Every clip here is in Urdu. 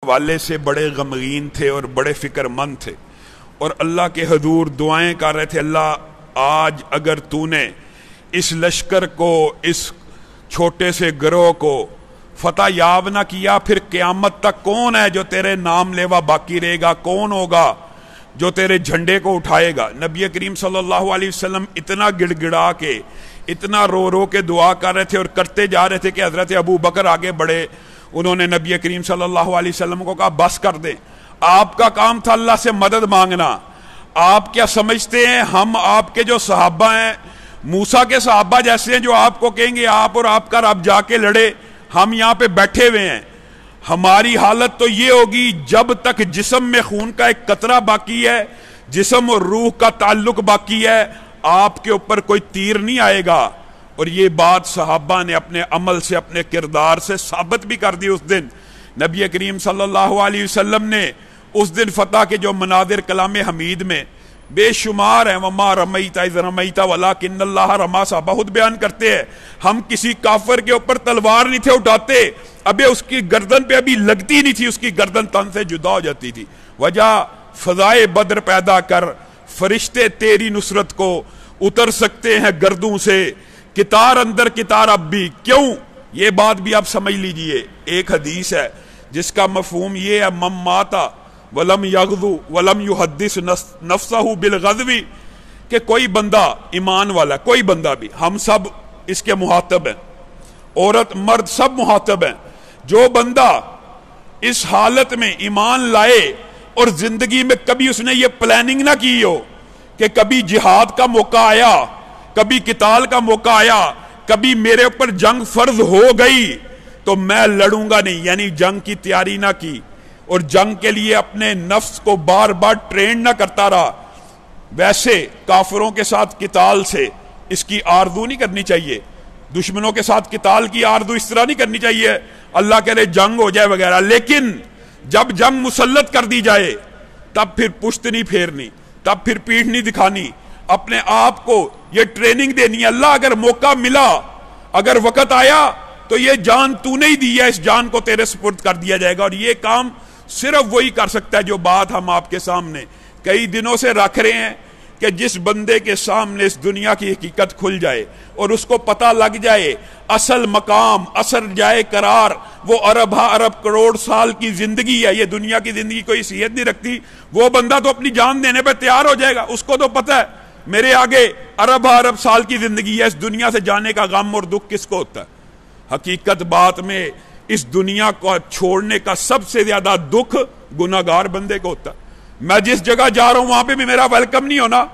حوالے سے بڑے غمگین تھے اور بڑے فکر مند تھے اور اللہ کے حضور دعائیں کر رہے تھے، اللہ آج اگر تو نے اس لشکر کو، اس چھوٹے سے گروہ کو فتح یاب نہ کیا، پھر قیامت تک کون ہے جو تیرے نام لیوا باقی رہے گا؟ کون ہوگا جو تیرے جھنڈے کو اٹھائے گا؟ نبی کریم صلی اللہ علیہ وسلم اتنا گڑ گڑا کے، اتنا رو رو کے دعا کر رہے تھے اور کرتے جا رہے تھے کہ حضرت ابو بکر آگے بڑھے. انہوں نے نبی کریم صلی اللہ علیہ وسلم کو کہا بس کر دیں، آپ کا کام تھا اللہ سے مدد مانگنا. آپ کیا سمجھتے ہیں ہم آپ کے جو صحابہ ہیں موسیٰ کے صحابہ جیسے ہیں جو آپ کو کہیں گے آپ اور آپ کا رب جا کے لڑے؟ ہم یہاں پہ بیٹھے ہوئے ہیں. ہماری حالت تو یہ ہوگی جب تک جسم میں خون کا ایک قطرہ باقی ہے، جسم اور روح کا تعلق باقی ہے، آپ کے اوپر کوئی تیر نہیں آئے گا. اور یہ بات صحابہ نے اپنے عمل سے، اپنے کردار سے ثابت بھی کر دی. اس دن نبی کریم صلی اللہ علیہ وسلم نے اس دن فتح کے جو مناظر کلام حمید میں بے شمار ہیں، وما رمیت اذ رمیت ولکن اللہ رمی، سا بہت بیان کرتے ہیں ہم کسی کافر کے اوپر تلوار نہیں تھے اٹھاتے، ابھی اس کی گردن پہ ابھی لگتی نہیں تھی، اس کی گردن تن سے جدا ہو جاتی تھی. وجہ فضائے بدر پیدا کر، فرشتے تیری نصرت کو اتر سکتے ہیں گردوں سے، کتار اندر کتار اب بھی. کیوں؟ یہ بات بھی آپ سمجھ لیجئے. ایک حدیث ہے جس کا مفہوم یہ ہے، من ماتا ولم یغزو ولم یحدث نفسہ بالغزو، کہ کوئی بندہ ایمان والا، کوئی بندہ بھی، ہم سب اس کے مخاطب ہیں، عورت مرد سب مخاطب ہیں، جو بندہ اس حالت میں ایمان لائے اور زندگی میں کبھی اس نے یہ پلاننگ نہ کی ہو کہ کبھی جہاد کا موقع آیا، کبھی قتال کا موقع آیا، کبھی میرے اوپر جنگ فرض ہو گئی تو میں لڑوں گا نہیں، یعنی جنگ کی تیاری نہ کی اور جنگ کے لیے اپنے نفس کو بار بار ٹرین نہ کرتا رہا، ویسے کافروں کے ساتھ قتال سے اس کی آرزو نہیں کرنی چاہیے. دشمنوں کے ساتھ قتال کی آرزو اس طرح نہیں کرنی چاہیے اللہ کرے جنگ ہو جائے وغیرہ. لیکن جب جنگ مسلط کر دی جائے تب پھر پشت نہیں پھیرنی، تب پھر پیٹھ نہیں دکھانی، اپنے آپ کو یہ ٹریننگ دینی ہے. اللہ اگر موقع ملا، اگر وقت آیا تو یہ جان تو نہیں دی ہے، اس جان کو تیرے سپرد کر دیا جائے گا. اور یہ کام صرف وہی کر سکتا ہے جو بات ہم آپ کے سامنے کئی دنوں سے رکھ رہے ہیں، کہ جس بندے کے سامنے اس دنیا کی حقیقت کھل جائے اور اس کو پتہ لگ جائے اصل مقام، اصل جائے قرار وہ ارب ارب کروڑ سال کی زندگی ہے، یہ دنیا کی زندگی کوئی حیثیت نہیں رکھتی، وہ بندہ تو اپنی جان دینے پہ تیار ہو جائے گا. اس کو تو پتہ ہے میرے آگے ارب سال کی زندگی ہے، اس دنیا سے جانے کا غم اور دکھ کس کو ہوتا ہے؟ حقیقت بات میں اس دنیا کو چھوڑنے کا سب سے زیادہ دکھ گناہگار بندے کو ہوتا ہے. میں جس جگہ جا رہا ہوں وہاں پہ بھی میرا ویلکم نہیں ہونا،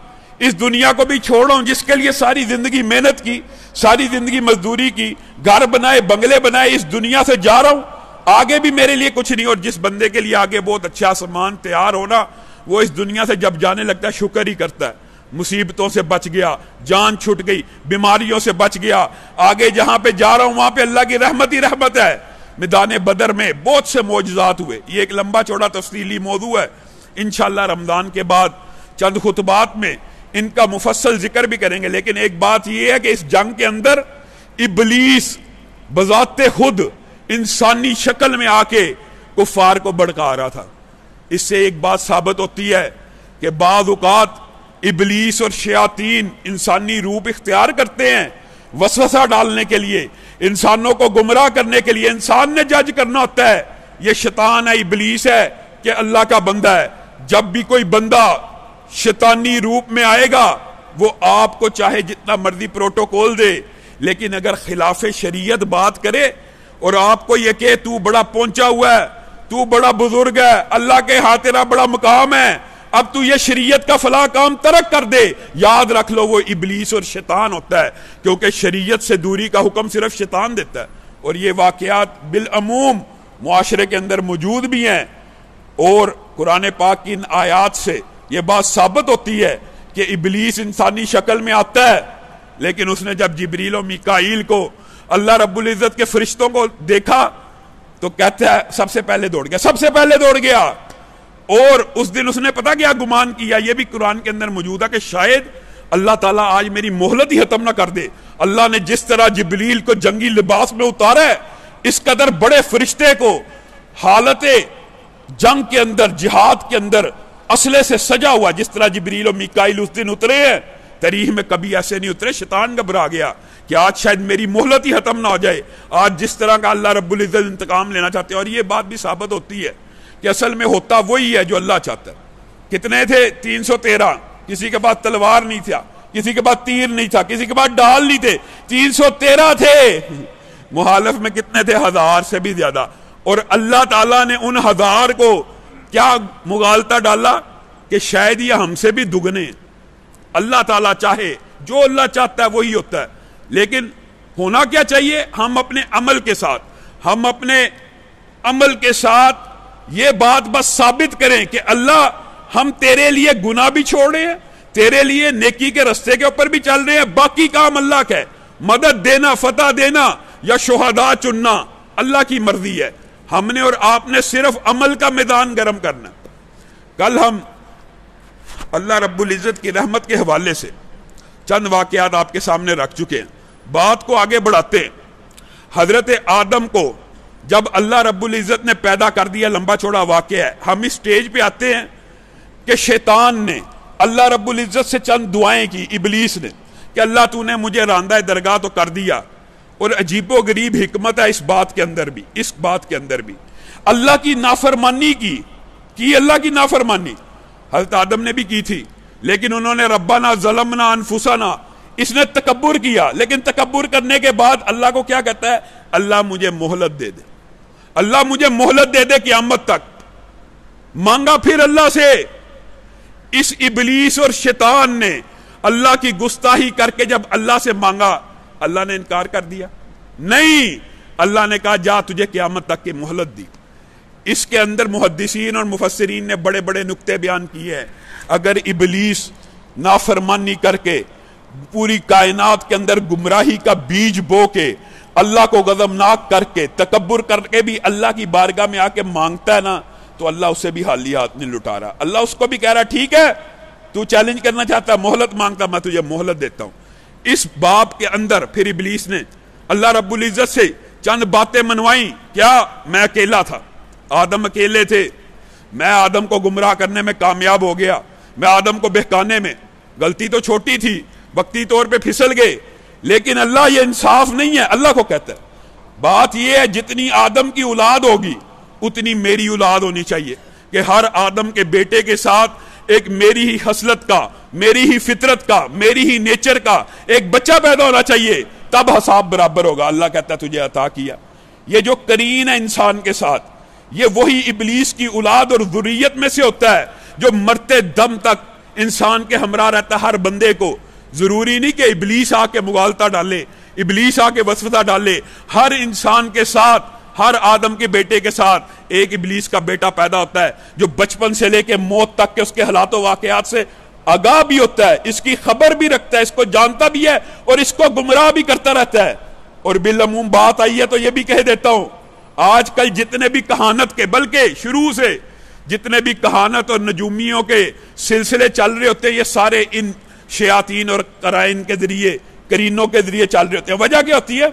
اس دنیا کو بھی چھوڑ رہا ہوں جس کے لیے ساری زندگی محنت کی، ساری زندگی مزدوری کی، گھر بنائے، بنگلے بنائے، اس دنیا سے جا رہا ہوں، آگے بھی میرے لیے کچھ نہیں. اور جس بندے کے لیے آگے بہت اچھا سامان تیار ہونا، وہ اس دنیا سے جب جانے لگتا ہے شکر ہی کرتا ہے، مصیبتوں سے بچ گیا، جان چھٹ گئی، بیماریوں سے بچ گیا، آگے جہاں پہ جا رہا ہوں وہاں پہ اللہ کی رحمت ہی رحمت ہے. میدان بدر میں بہت سے معجزات ہوئے، یہ ایک لمبا چوڑا تفصیلی موضوع ہے، انشاءاللہ رمضان کے بعد چند خطبات میں ان کا مفصل ذکر بھی کریں گے. لیکن ایک بات یہ ہے کہ اس جنگ کے اندر ابلیس بذات خود انسانی شکل میں آ کے کفار کو بھڑکا رہا تھا. اس سے ایک بات ثابت ہوتی ہے کہ بعض اوقات ابلیس اور شیاطین انسانی روپ اختیار کرتے ہیں وسوسہ ڈالنے کے لیے، انسانوں کو گمراہ کرنے کے لیے. انسان نے جج کرنا ہوتا ہے یہ شیطان ہے، ابلیس ہے کہ اللہ کا بندہ ہے. جب بھی کوئی بندہ شیطانی روپ میں آئے گا وہ آپ کو چاہے جتنا مرضی پروٹوکول دے، لیکن اگر خلاف شریعت بات کرے اور آپ کو یہ کہ تو بڑا پہنچا ہوا ہے، تو بڑا بزرگ ہے، اللہ کے ہاتھ تیرا بڑا مقام ہے، اب تو یہ شریعت کا فلاں کام ترک کر دے، یاد رکھ لو وہ ابلیس اور شیطان ہوتا ہے، کیونکہ شریعت سے دوری کا حکم صرف شیطان دیتا ہے. اور یہ واقعات بالعموم معاشرے کے اندر موجود بھی ہیں، اور قرآن پاک کی ان آیات سے یہ بات ثابت ہوتی ہے کہ ابلیس انسانی شکل میں آتا ہے. لیکن اس نے جب جبریل و میکائیل کو، اللہ رب العزت کے فرشتوں کو دیکھا تو کہتا ہے سب سے پہلے دوڑ گیا. اور اس دن اس نے پتا کیا گمان کیا، یہ بھی قرآن کے اندر موجود ہے کہ شاید اللہ تعالیٰ آج میری مہلت ہی ختم نہ کر دے. اللہ نے جس طرح جبریل کو جنگی لباس میں اتارا ہے، اس قدر بڑے فرشتے کو حالت جنگ کے اندر، جہاد کے اندر اسلحے سے سجا ہوا، جس طرح جبریل و میکائیل اس دن اترے ہیں، تاریخ میں کبھی ایسے نہیں اترے. شیطان گھبرا گیا کہ آج شاید میری مہلت ہی ختم نہ ہو جائے. آج جس طرح کا اللہ رب العزت انتقام لینا چاہتے ہیں، اور یہ بات بھی ثابت ہوتی ہے کہ اصل میں ہوتا وہی ہے جو اللہ چاہتا ہے. کتنے تھے؟ 313. کسی کے پاس تلوار نہیں تھا، کسی کے پاس تیر نہیں تھا، کسی کے پاس ڈال نہیں تھے، 313 تھے. محالف میں کتنے تھے؟ 1000 سے بھی زیادہ. اور اللہ تعالیٰ نے ان 1000 کو کیا مغالطہ ڈالا کہ شاید یہ ہم سے بھی دگنے. اللہ تعالیٰ چاہے، جو اللہ چاہتا ہے وہی ہوتا ہے. لیکن ہونا کیا چاہیے؟ ہم اپنے عمل کے ساتھ یہ بات بس ثابت کریں کہ اللہ ہم تیرے لیے گناہ بھی چھوڑ رہے ہیں، تیرے لیے نیکی کے رستے کے اوپر بھی چل رہے ہیں، باقی کام اللہ کا ہے. مدد دینا، فتح دینا یا شہداء چننا اللہ کی مرضی ہے. ہم نے اور آپ نے صرف عمل کا میدان گرم کرنا. کل ہم اللہ رب العزت کی رحمت کے حوالے سے چند واقعات آپ کے سامنے رکھ چکے ہیں. بات کو آگے بڑھاتے ہیں. حضرت آدم کو جب اللہ رب العزت نے پیدا کر دیا، لمبا چوڑا واقعہ ہے. ہم اس سٹیج پہ آتے ہیں کہ شیطان نے اللہ رب العزت سے چند دعائیں کی، ابلیس نے، کہ اللہ تو نے مجھے راندہ درگاہ تو کر دیا. اور عجیب و غریب حکمت ہے اس بات کے اندر بھی اللہ کی نافرمانی کی اللہ کی نافرمانی حضرت آدم نے بھی کی تھی، لیکن انہوں نے ربنا ظلمنا انفسنا، اس نے تکبر کیا. لیکن تکبر کرنے کے بعد اللہ کو کیا کہتا ہے؟ اللہ مجھے مہلت دے دے، اللہ مجھے مہلت دے دے قیامت تک. مانگا پھر اللہ سے. اس ابلیس اور شیطان نے اللہ کی گستاخی کر کے جب اللہ سے مانگا، اللہ نے انکار کر دیا. نہیں، اللہ نے کہا جا تجھے قیامت تک کی مہلت دی. اس کے اندر محدثین اور مفسرین نے بڑے بڑے نکتے بیان کیے ہیں. اگر ابلیس نافرمانی کر کے پوری کائنات کے اندر گمراہی کا بیج بو کے اللہ کو غضبناک کر کے تکبر کر کے بھی اللہ کی بارگاہ میں آ کے مانگتا ہے نا، تو اللہ اسے بھی حالی ہاتھ نہیں لٹا رہا. اللہ اس کو بھی کہہ رہا ٹھیک ہے، تو چیلنج کرنا چاہتا ہے، مہلت مانگتا، میں تجھے مہلت دیتا ہوں. اس باب کے اندر پھر ابلیس نے اللہ رب العزت سے چند باتیں منوائیں. کیا؟ میں اکیلا تھا، آدم اکیلے تھے، میں آدم کو گمراہ کرنے میں کامیاب ہو گیا، میں آدم کو بہکانے میں، غلطی تو چھوٹی تھی، وقتی طور پہ پھسل گئے، لیکن اللہ یہ انصاف نہیں ہے. اللہ کو کہتا ہے بات یہ ہے جتنی آدم کی اولاد ہوگی اتنی میری اولاد ہونی چاہیے، کہ ہر آدم کے بیٹے کے ساتھ ایک میری ہی خصلت کا، میری ہی فطرت کا، میری ہی نیچر کا ایک بچہ پیدا ہونا چاہیے، تب حساب برابر ہوگا. اللہ کہتا ہے تجھے عطا کیا. یہ جو کرین ہے انسان کے ساتھ، یہ وہی ابلیس کی اولاد اور ذریت میں سے ہوتا ہے جو مرتے دم تک انسان کے ہمراہ رہتا ہے. ہر بندے کو ضروری نہیں کہ ابلیس آ کے مغالطہ ڈالے، ابلیس آ کے وسوسہ ڈالے. ہر انسان کے ساتھ، ہر آدم کے بیٹے کے ساتھ ایک ابلیس کا بیٹا پیدا ہوتا ہے جو بچپن سے لے کے موت تک کے اس کے حالات و واقعات سے آگاہ بھی ہوتا ہے، اس کی خبر بھی رکھتا ہے، اس کو جانتا بھی ہے اور اس کو گمراہ بھی کرتا رہتا ہے. اور بالعموم بات آئی ہے تو یہ بھی کہہ دیتا ہوں، آج کل جتنے بھی کہانت کے، بلکہ شروع سے جتنے بھی کہانت اور نجومیوں کے سلسلے چل رہے ہوتے ہیں، یہ سارے ان شیاطین اور قرائن کے ذریعے، کرینوں کے ذریعے چل رہے ہوتے ہیں. وجہ کیا ہوتی ہے؟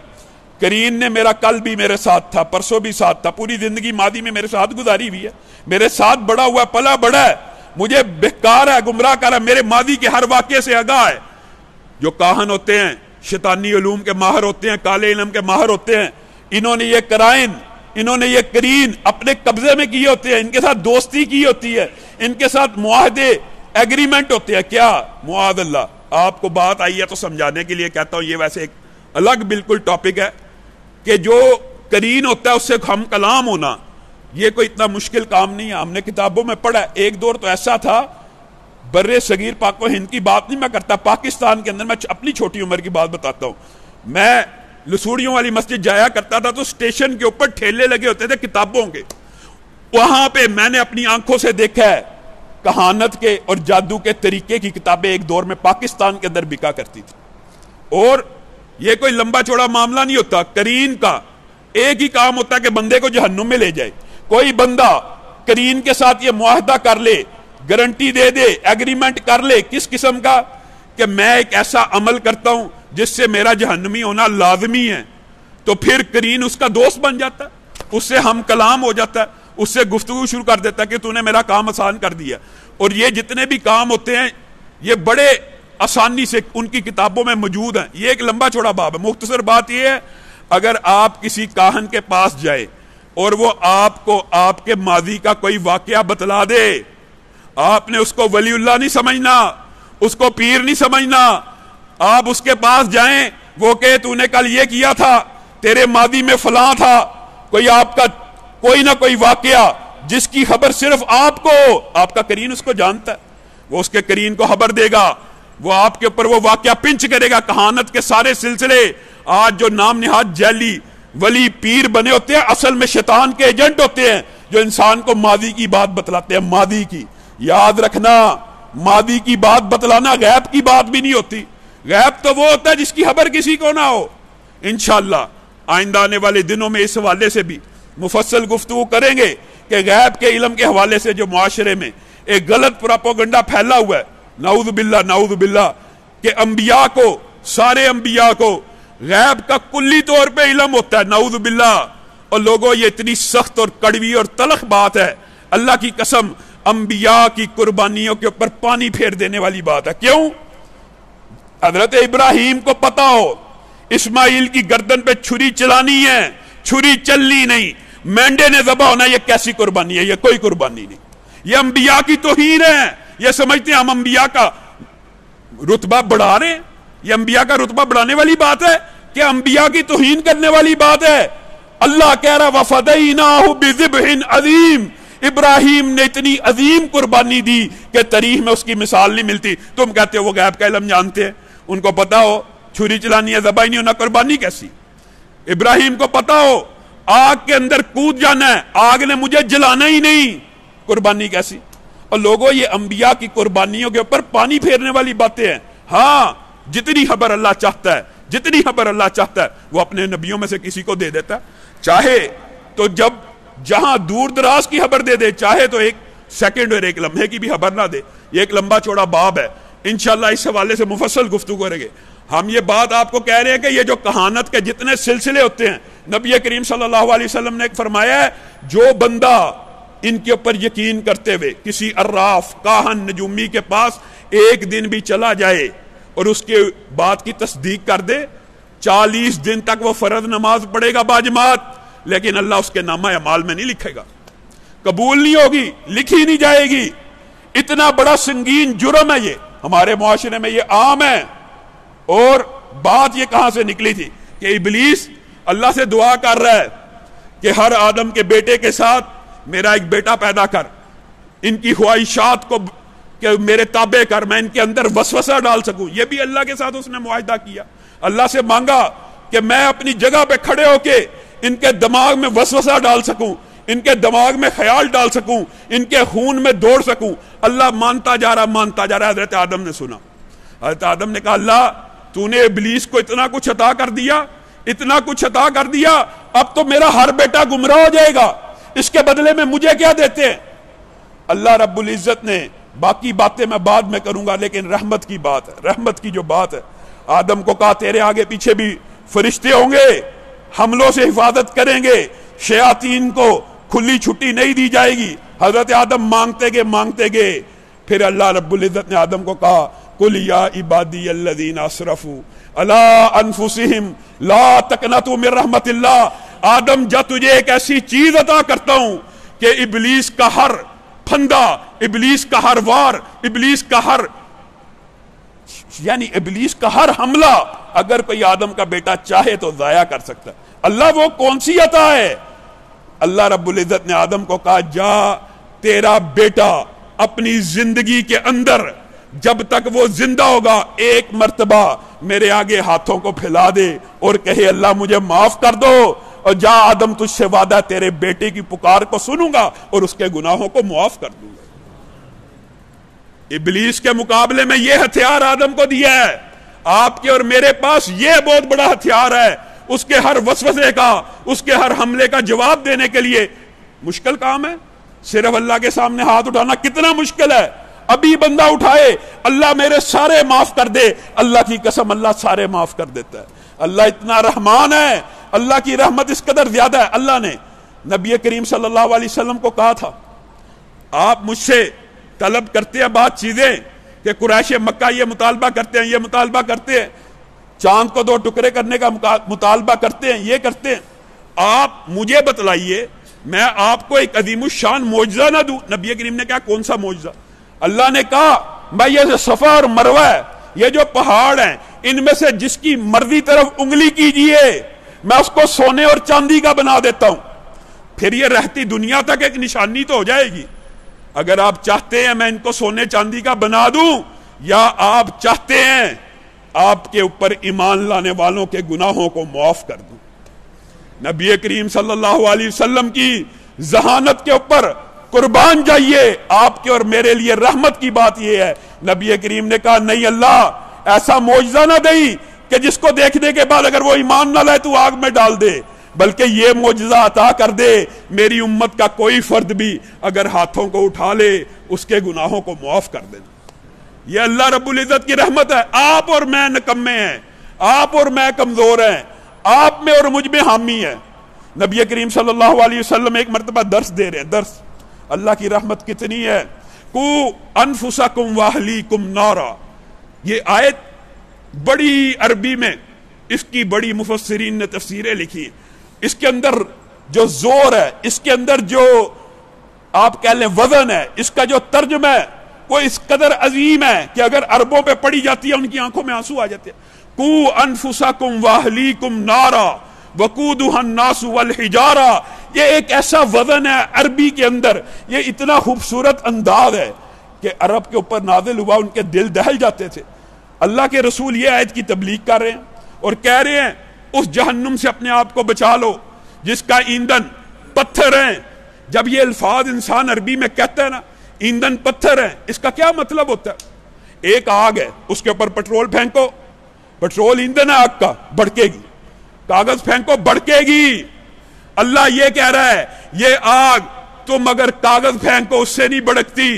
کرین نے میرا کل بھی میرے ساتھ تھا، پرسوں بھی ساتھ تھا، پوری زندگی ماضی میں میرے ساتھ گزاری ہوئی ہے، میرے ساتھ بڑا ہوا، پلا بڑا ہے، مجھے بہکار ہے، گمراہ کر ہے، میرے ماضی کے ہر واقعے سے آگاہ ہے. جو کاہن ہوتے ہیں، شیطانی علوم کے ماہر ہوتے ہیں، کالے علم کے ماہر ہوتے ہیں، انہوں نے یہ قرائن، انہوں نے یہ کرین اپنے قبضے میں کیے ہوتے ہیں، ان کے ساتھ دوستی کی ہوتی ہے، ان کے ساتھ معاہدے، ایگریمنٹ ہوتے ہیں. کیا؟ معاذ اللہ. آپ کو بات آئی ہے تو سمجھانے کے لیے کہتا ہوں، یہ ویسے ایک الگ بالکل ٹاپک ہے کہ جو کرین ہوتا ہے اس سے ہم کلام ہونا یہ کوئی اتنا مشکل کام نہیں ہے. ہم نے کتابوں میں پڑھا ہے. ایک دور تو ایسا تھا، بر صغیر پاک و ہند کی بات نہیں میں کرتا، پاکستان کے اندر میں اپنی چھوٹی عمر کی بات بتاتا ہوں. میں لسوڑیوں والی مسجد جایا کرتا تھا تو اسٹیشن کے اوپر ٹھیلے لگے ہوتے تھے کتابوں کے. وہاں پہ میں نے اپنی آنکھوں سے دیکھا ہے کہانت کے اور جادو کے طریقے کی کتابیں ایک دور میں پاکستان کے اندر بکا کرتی تھی. اور یہ کوئی لمبا چوڑا معاملہ نہیں ہوتا. کرین کا ایک ہی کام ہوتا ہے کہ بندے کو جہنم میں لے جائے. کوئی بندہ کرین کے ساتھ یہ معاہدہ کر لے، گارنٹی دے دے، ایگریمنٹ کر لے، کس قسم کا؟ کہ میں ایک ایسا عمل کرتا ہوں جس سے میرا جہنمی ہونا لازمی ہے، تو پھر کرین اس کا دوست بن جاتا ہے، اس سے ہم کلام ہو جاتا ہے. اس سے گفتگو شروع کر دیتا ہے کہ تو نے میرا کام آسان کر دیا. اور یہ جتنے بھی کام ہوتے ہیں یہ بڑے آسانی سے ان کی کتابوں میں موجود ہیں. یہ ایک لمبا چوڑا باب ہے. مختصر بات یہ ہے اگر آپ کسی کاہن کے پاس جائے اور وہ آپ کو آپ کے ماضی کا کوئی واقعہ بتلا دے, آپ نے اس کو ولی اللہ نہیں سمجھنا, اس کو پیر نہیں سمجھنا. آپ اس کے پاس جائیں, وہ کہ تو نے کل یہ کیا تھا, تیرے ماضی میں فلاں تھا, کوئی آپ کا کوئی نہ کوئی واقعہ جس کی خبر صرف آپ کو, آپ کا قرین اس کو جانتا ہے, وہ اس کے قرین کو خبر دے گا, وہ آپ کے اوپر وہ واقعہ پنچ کرے گا. کہانت کے سارے سلسلے آج جو نام نہاد جیلی ولی پیر بنے ہوتے ہیں اصل میں شیطان کے ایجنٹ ہوتے ہیں جو انسان کو ماضی کی بات بتلاتے ہیں. ماضی کی یاد رکھنا, ماضی کی بات بتلانا غیب کی بات بھی نہیں ہوتی. غیب تو وہ ہوتا ہے جس کی خبر کسی کو نہ ہو. انشاءاللہ آئندہ آنے والے دنوں میں اس حوالے سے بھی مفصل گفتگو کریں گے کہ غیب کے علم کے حوالے سے جو معاشرے میں ایک غلط پراپوگنڈا پھیلا ہوا ہے, نعوذ باللہ کہ انبیاء کو, سارے انبیاء کو غیب کا کلی طور پہ علم ہوتا ہے, نعوذ باللہ. اور لوگوں یہ اتنی سخت اور کڑوی اور تلخ بات ہے, اللہ کی قسم انبیاء کی قربانیوں کے اوپر پانی پھیر دینے والی بات ہے. کیوں؟ حضرت ابراہیم کو پتا ہو اسماعیل کی گردن پہ چھری چلانی ہے, چھری چلنی نہیں, مینڈے نے ذبح ہونا, یہ کیسی قربانی ہے؟ یہ کوئی قربانی نہیں. یہ انبیاء کی توہین ہے. یہ سمجھتے ہیں ہم انبیاء کا رتبہ بڑھا رہے ہیں. یہ انبیاء کا رتبہ بڑھانے والی بات ہے کہ انبیاء کی توہین کرنے والی بات ہے. اللہ کہہ رہا وَفَدَيْنَاهُ بِذِبْحٍ عَظِيمٍ, ابراہیم نے اتنی عظیم قربانی دی کہ تاریخ میں اس کی مثال نہیں ملتی. تم کہتے ہو وہ غیب کا علم جانتے ہیں, ان کو پتا ہو چھری چلانی ہے, ذبح نہیں ہونا, قربانی کیسی؟ ابراہیم کو پتا ہو آگ کے اندر کود جانا ہے, آگ نے مجھے جلانا ہی نہیں, قربانی کیسی؟ اور لوگوں یہ انبیاء کی قربانیوں کے اوپر پانی پھیرنے والی باتیں ہیں. ہاں جتنی خبر اللہ چاہتا ہے, جتنی خبر اللہ چاہتا ہے وہ اپنے نبیوں میں سے کسی کو دے دیتا ہے. چاہے تو جب جہاں دور دراز کی خبر دے دے, چاہے تو ایک سیکنڈ اور ایک لمحے کی بھی خبر نہ دے. یہ ایک لمبا چوڑا باب ہے, انشاءاللہ اس حوالے سے مفصل گفتگو کریں گے. ہم یہ بات آپ کو کہہ رہے ہیں کہ یہ جو کہانت کے جتنے سلسلے ہوتے ہیں, نبی کریم صلی اللہ علیہ وسلم نے فرمایا ہے جو بندہ ان کے اوپر یقین کرتے ہوئے کسی عراف, کاہن, نجومی کے پاس ایک دن بھی چلا جائے اور اس کے بات کی تصدیق کر دے, 40 دن تک وہ فرض نماز پڑھے گا باجماعت, لیکن اللہ اس کے نامہ اعمال میں نہیں لکھے گا, قبول نہیں ہوگی, لکھی نہیں جائے گی. اتنا بڑا سنگین جرم ہے یہ, ہمارے معاشرے میں یہ عام ہے. اور بات یہ کہاں سے نکلی تھی کہ ابلیس اللہ سے دعا کر رہا ہے کہ ہر آدم کے بیٹے کے ساتھ میرا ایک بیٹا پیدا کر, ان کی خواہشات کو کہ میرے تابع کر, میں ان کے اندر وسوسہ ڈال سکوں. یہ بھی اللہ کے ساتھ اس نے معاہدہ کیا, اللہ سے مانگا کہ میں اپنی جگہ پہ کھڑے ہو کے ان کے دماغ میں وسوسہ ڈال سکوں, ان کے دماغ میں خیال ڈال سکوں, ان کے خون میں دوڑ سکوں. اللہ مانتا جا رہا. حضرت آدم نے سنا, حضرت آدم نے کہا اللہ تو نے ابلیس کو اتنا کچھ عطا کر دیا, اتنا کچھ عطا کر دیا, اب تو میرا ہر بیٹا گمراہ ہو جائے گا, اس کے بدلے میں مجھے کیا دیتے ہیں؟ اللہ رب العزت نے, باقی باتیں میں بعد میں کروں گا, لیکن رحمت کی بات ہے, رحمت کی جو بات ہے, آدم کو کہا تیرے آگے پیچھے بھی فرشتے ہوں گے, حملوں سے حفاظت کریں گے, شیاطین کو کھلی چھٹی نہیں دی جائے گی. حضرت آدم مانگتے گئے. پھر اللہ رب العزت نے آدم کو کہا قل یا عبادی الذین اسرفوا علی انفسہم لا تقنطوا من رحمت اللہ. آدم جا تجھے ایک ایسی چیز عطا کرتا ہوں کہ ابلیس کا ہر پھندا, ابلیس کا ہر وار, ابلیس کا ہر ابلیس کا ہر حملہ اگر کوئی آدم کا بیٹا چاہے تو ضائع کر سکتا ہے. اللہ وہ کون سی عطا ہے؟ اللہ رب العزت نے آدم کو کہا جا تیرا بیٹا اپنی زندگی کے اندر جب تک وہ زندہ ہوگا ایک مرتبہ میرے آگے ہاتھوں کو پھیلا دے اور کہے اللہ مجھے معاف کر دو, اور جا آدم تجھ سے وعدہ تیرے بیٹے کی پکار کو سنوں گا اور اس کے گناہوں کو معاف کر دوں گا. ابلیس کے مقابلے میں یہ ہتھیار آدم کو دیا ہے, آپ کے اور میرے پاس یہ بہت بڑا ہتھیار ہے. اس کے ہر وسوسے کا, اس کے ہر حملے کا جواب دینے کے لیے مشکل کام ہے. صرف اللہ کے سامنے ہاتھ اٹھانا کتنا مشکل ہے. ابھی بندہ اٹھائے اللہ میرے سارے معاف کر دے, اللہ کی قسم اللہ سارے معاف کر دیتا ہے. اللہ اتنا رحمان ہے, اللہ کی رحمت اس قدر زیادہ ہے. اللہ نے نبی کریم صلی اللہ علیہ وسلم کو کہا تھا آپ مجھ سے طلب کرتے ہیں بات چیزیں کہ قریش مکہ یہ مطالبہ کرتے ہیں، یہ مطالبہ کرتے ہیں، چاند کو 2 ٹکڑے کرنے کا مطالبہ کرتے ہیں، یہ کرتے ہیں، آپ مجھے بتلائیے میں آپ کو ایک عظیم الشان معجزہ نہ دوں؟ نبی کریم نے کہا کون سا معجزہ؟ اللہ نے کہا میں یہ صفا اور مروہ ہے، یہ جو پہاڑ ہیں ان میں سے جس کی مرضی طرف انگلی کیجئے میں اس کو سونے اور چاندی کا بنا دیتا ہوں۔ پھر یہ رہتی دنیا تک ایک نشانی تو ہو جائے گی۔ اگر آپ چاہتے ہیں میں ان کو سونے چاندی کا بنا دوں، یا آپ چاہتے ہیں آپ کے اوپر ایمان لانے والوں کے گناہوں کو معاف کر دوں؟ نبی کریم صلی اللہ علیہ وسلم کی ذہانت کے اوپر قربان جائیے، آپ کے اور میرے لیے رحمت کی بات یہ ہے۔ نبی کریم نے کہا نہیں اللہ ایسا معجزہ نہ دئی کہ جس کو دیکھنے کے بعد اگر وہ ایمان نہ لائے تو آگ میں ڈال دے، بلکہ یہ معجزہ عطا کر دے میری امت کا کوئی فرد بھی اگر ہاتھوں کو اٹھا لے اس کے گناہوں کو معاف کر دینا۔ یہ اللہ رب العزت کی رحمت ہے۔ آپ اور میں نکمے ہیں، آپ اور میں کمزور ہیں، آپ میں اور مجھ میں حامی ہے۔ نبی کریم صلی اللہ علیہ وسلم ایک مرتبہ درس دے رہے ہیں، درس، اللہ کی رحمت کتنی ہے۔ کو انفسکم واہلیکم نارا، یہ آیت بڑی عربی میں اس کی بڑی مفسرین نے تفسیریں لکھی، اس کے اندر جو زور ہے، اس کے اندر جو آپ کہہ لیں وزن ہے، اس کا جو ترجمہ ہے وہ اس قدر عظیم ہے کہ اگر عربوں پہ پڑھی جاتی ہے ان کی آنکھوں میں آنسو آ جاتے ہیں۔ کو انفسکم واہلیکم نارا وقودها الناس والحجارہ، یہ ایک ایسا وزن ہے عربی کے اندر، یہ اتنا خوبصورت انداز ہے کہ عرب کے اوپر نازل ہوا ان کے دل دہل جاتے تھے۔ اللہ کے رسول یہ آیت کی تبلیغ کر رہے ہیں اور کہہ رہے ہیں اس جہنم سے اپنے آپ کو بچا لو جس کا ایندھن پتھر ہیں۔ جب یہ الفاظ انسان عربی میں کہتا ہے نا ایندھن پتھر ہیں، اس کا کیا مطلب ہوتا ہے؟ ایک آگ ہے، اس کے اوپر پٹرول پھینکو، پٹرول ایندھن ہے آگ کا، بھڑکے گی، کاغذ پھینکو بھڑکے گی۔ اللہ یہ کہہ رہا ہے یہ آگ تم اگر کاغذ پھینکو اس سے نہیں بھڑکتی،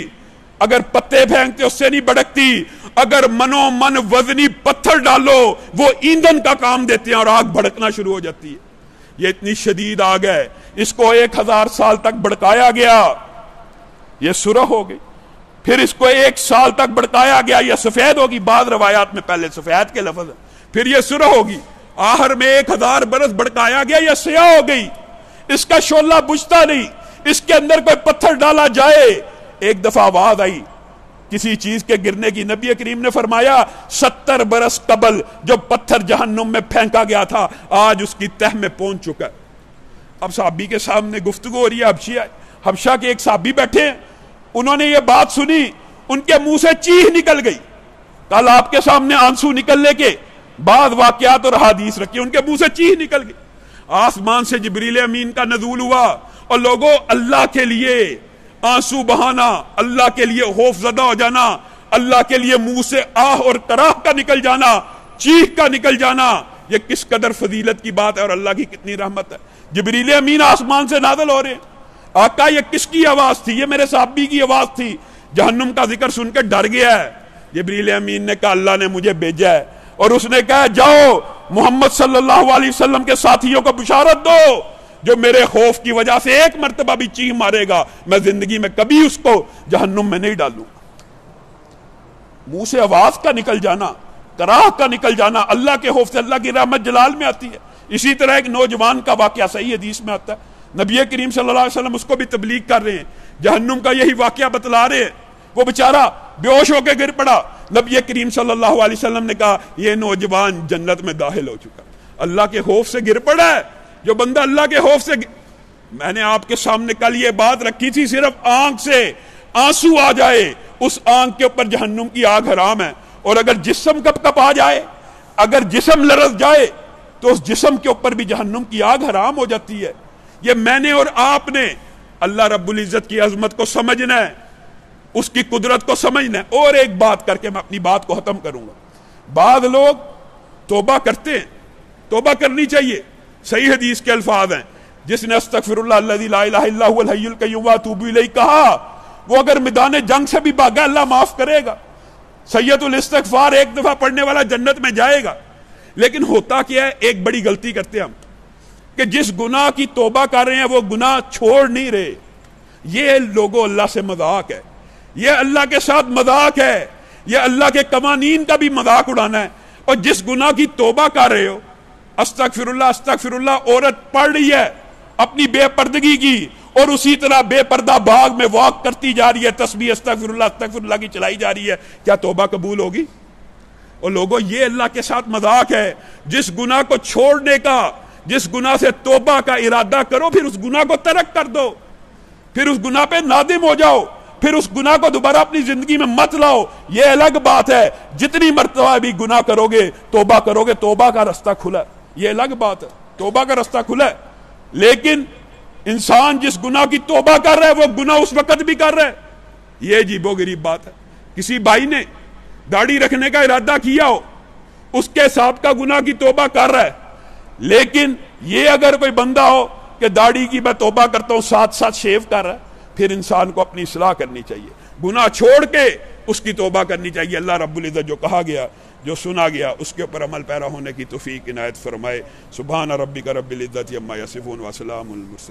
اگر پتے پھینکتے اس سے نہیں بھڑکتی، اگر منو من وزنی پتھر ڈالو وہ ایندھن کا کام دیتے ہیں اور آگ بھڑکنا شروع ہو جاتی ہے۔ یہ اتنی شدید آگ ہے، اس کو 1000 سال تک بھڑکایا گیا، یہ سرخ ہو گئی، پھر اس کو 1 سال تک بھڑکایا گیا، یہ سفید ہوگی، بعض روایات میں پہلے سفید کے لفظ ہے، پھر یہ سرخ ہوگی، آخر میں 1000 برس بھڑکایا گیا، یہ سیاہ ہو گئی، اس کا شعلہ بجھتا نہیں، اس کے اندر کوئی پتھر ڈالا جائے۔ ایک دفعہ آواز آئی کسی چیز کے گرنے کی، نبی کریم نے فرمایا 70 برس قبل جو پتھر جہنم میں پھینکا گیا تھا آج اس کی تہ میں پہنچ چکا ہے۔ اب صحابی کے سامنے گفتگو ہو رہی ہے، حبشہ کے ایک صحابی بیٹھے ہیں، انہوں نے یہ بات سنی، ان کے منہ سے چیخ نکل گئی۔ کل آپ کے سامنے آنسو نکلنے کے بعض واقعات اور حدیث رکھی، ان کے منہ سے چیخ نکل گئی۔ آسمان سے جبریل امین کا نزول ہوا اور لوگوں اللہ کے لیے آنسو بہانا، اللہ کے لیے خوف زدہ ہو جانا، اللہ کے لیے منہ سے آہ اور کراہ کا نکل جانا، چیخ کا نکل جانا، یہ کس قدر فضیلت کی بات ہے اور اللہ کی کتنی رحمت ہے۔ جبریل امین آسمان سے نازل ہو رہے ہیں، آقا یہ کس کی آواز تھی؟ یہ میرے صحابی کی آواز تھی، جہنم کا ذکر سن کے ڈر گیا ہے۔ جبریل امین نے کہا اللہ نے مجھے بھیجا ہے، اور اس نے کہا جاؤ محمد صلی اللہ علیہ وسلم کے ساتھیوں کو بشارت دو، جو میرے خوف کی وجہ سے 1 مرتبہ بھی چیخ مارے گا میں زندگی میں کبھی اس کو جہنم میں نہیں ڈالوں۔ منہ سے آواز کا نکل جانا، کراہ کا نکل جانا، اللہ کے خوف سے اللہ کی رحمت جلال میں آتی ہے۔ اسی طرح ایک نوجوان کا واقعہ صحیح حدیث میں آتا ہے، نبی کریم صلی اللہ علیہ وسلم اس کو بھی تبلیغ کر رہے ہیں، جہنم کا یہی واقعہ بتلا رہے ہیں، وہ بیچارہ بے ہوش ہو کے گر پڑا، نبی کریم صلی اللہ علیہ وسلم نے کہا یہ نوجوان جنت میں داخل ہو چکا، اللہ کے خوف سے گر پڑا ہے۔ جو بندہ اللہ کے خوف سے میں نے آپ کے سامنے کل یہ بات رکھی تھی، صرف آنکھ سے آنسو آ جائے اس آنکھ کے اوپر جہنم کی آگ حرام ہے، اور اگر جسم کپ کپ آ جائے، اگر جسم لرز جائے تو اس جسم کے اوپر بھی جہنم کی آگ حرام ہو جاتی ہے۔ یہ میں نے اور آپ نے اللہ رب العزت کی عظمت کو سمجھنا ہے، اس کی قدرت کو سمجھنا ہے۔ اور ایک بات کر کے میں اپنی بات کو ختم کروں گا، بعض لوگ توبہ کرتے ہیں، توبہ کرنی چاہیے، صحیح حدیث کے الفاظ ہیں، جس نے استغفر اللہ الذی لا الہ الا هو الحی القیوم واتوب الیہ کہا وہ اگر میدان جنگ سے بھی بھاگا اللہ معاف کرے گا۔ سید الاستغفار 1 دفعہ پڑھنے والا جنت میں جائے گا۔ لیکن ہوتا کیا ہے، ایک بڑی غلطی کرتے ہیں ہم کہ جس گناہ کی توبہ کر رہے ہیں وہ گناہ چھوڑ نہیں رہے. یہ لوگوں اللہ سے مذاق ہے, یہ اللہ کے ساتھ مذاق ہے, یہ اللہ کے قوانین کا بھی مذاق اڑانا ہے. اور جس گناہ کی توبہ کر رہے ہو, استغفر اللہ عورت پڑھ رہی ہے اپنی بے پردگی کی, اور اسی طرح بے پردہ باغ میں واک کرتی جا رہی ہے, تسبیح استغفر اللہ کی چلائی جا رہی ہے, کیا توبہ قبول ہوگی؟ اور لوگوں یہ اللہ کے ساتھ مذاق ہے. جس گناہ کو چھوڑنے کا, جس گناہ سے توبہ کا ارادہ کرو, پھر اس گناہ کو ترک کر دو, پھر اس گناہ پہ نادم ہو جاؤ, پھر اس گناہ کو دوبارہ اپنی زندگی میں مت لاؤ. یہ الگ بات ہے. جتنی مرتبہ بھی گناہ کرو گے, توبہ کا رستہ کھلا ہے, یہ الگ بات ہے, توبہ کا رستہ کھلا ہے. لیکن انسان جس گناہ کی توبہ کر رہا ہے وہ گناہ اس وقت بھی کر رہا ہے, یہ عجیب و غریب بات ہے. کسی بھائی نے داڑھی رکھنے کا ارادہ کیا ہو, اس کے سابقہ گناہ کی توبہ کر رہا ہے, لیکن یہ اگر کوئی بندہ ہو کہ داڑھی کی میں توبہ کرتا ہوں ساتھ ساتھ شیو کر رہا ہے, پھر انسان کو اپنی اصلاح کرنی چاہیے, گناہ چھوڑ کے اس کی توبہ کرنی چاہیے. اللہ رب العزت جو کہا گیا, جو سنا گیا, اس کے اوپر عمل پیرا ہونے کی توفیق عنایت فرمائے. سبحان ربک رب العزت عما یصفون وسلام المرسلین.